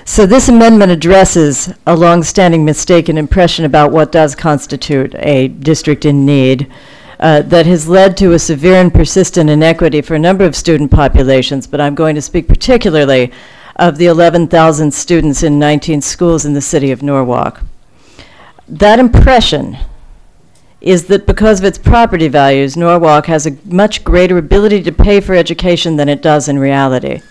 So this amendment addresses a longstanding mistaken impression about what does constitute a district in need that has led to a severe and persistent inequity for a number of student populations, but I'm going to speak particularly of the 11,000 students in 19 schools in the city of Norwalk. That impression is that because of its property values, Norwalk has a much greater ability to pay for education than it does in reality.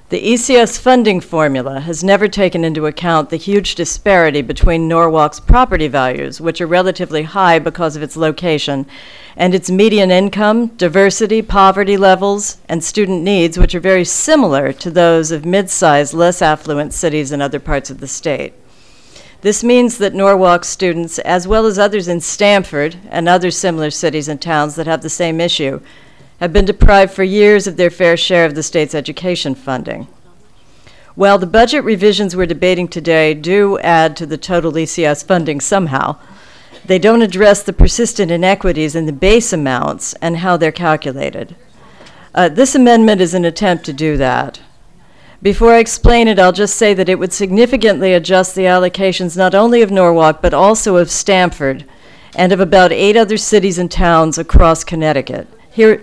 The ECS funding formula has never taken into account the huge disparity between Norwalk's property values, which are relatively high because of its location, and its median income, diversity, poverty levels, and student needs, which are very similar to those of mid-sized, less affluent cities in other parts of the state. This means that Norwalk students, as well as others in Stamford and other similar cities and towns that have the same issue, have been deprived for years of their fair share of the state's education funding. While the budget revisions we're debating today do add to the total ECS funding somehow, they don't address the persistent inequities in the base amounts and how they're calculated. This amendment is an attempt to do that. Before I explain it, I'll just say that it would significantly adjust the allocations not only of Norwalk, but also of Stamford and of about 8 other cities and towns across Connecticut. Here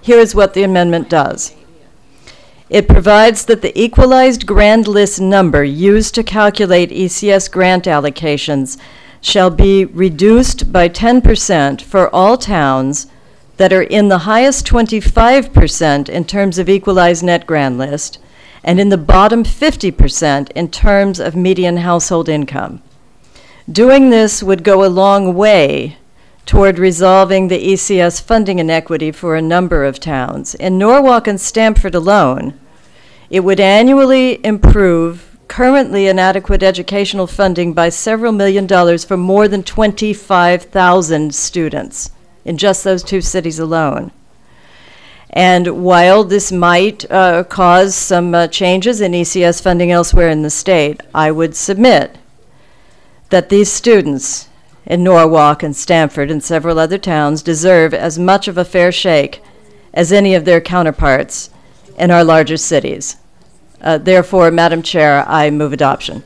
is what the amendment does. It provides that the equalized grand list number used to calculate ECS grant allocations shall be reduced by 10% for all towns that are in the highest 25% in terms of equalized net grand list, and in the bottom 50% in terms of median household income. Doing this would go a long way toward resolving the ECS funding inequity for a number of towns. In Norwalk and Stamford alone, it would annually improve currently inadequate educational funding by several $millions for more than 25,000 students in just those 2 cities alone. And while this might cause some changes in ECS funding elsewhere in the state, I would submit that these students in Norwalk and Stamford and several other towns deserve as much of a fair shake as any of their counterparts in our larger cities. Therefore, Madam Chair, I move adoption.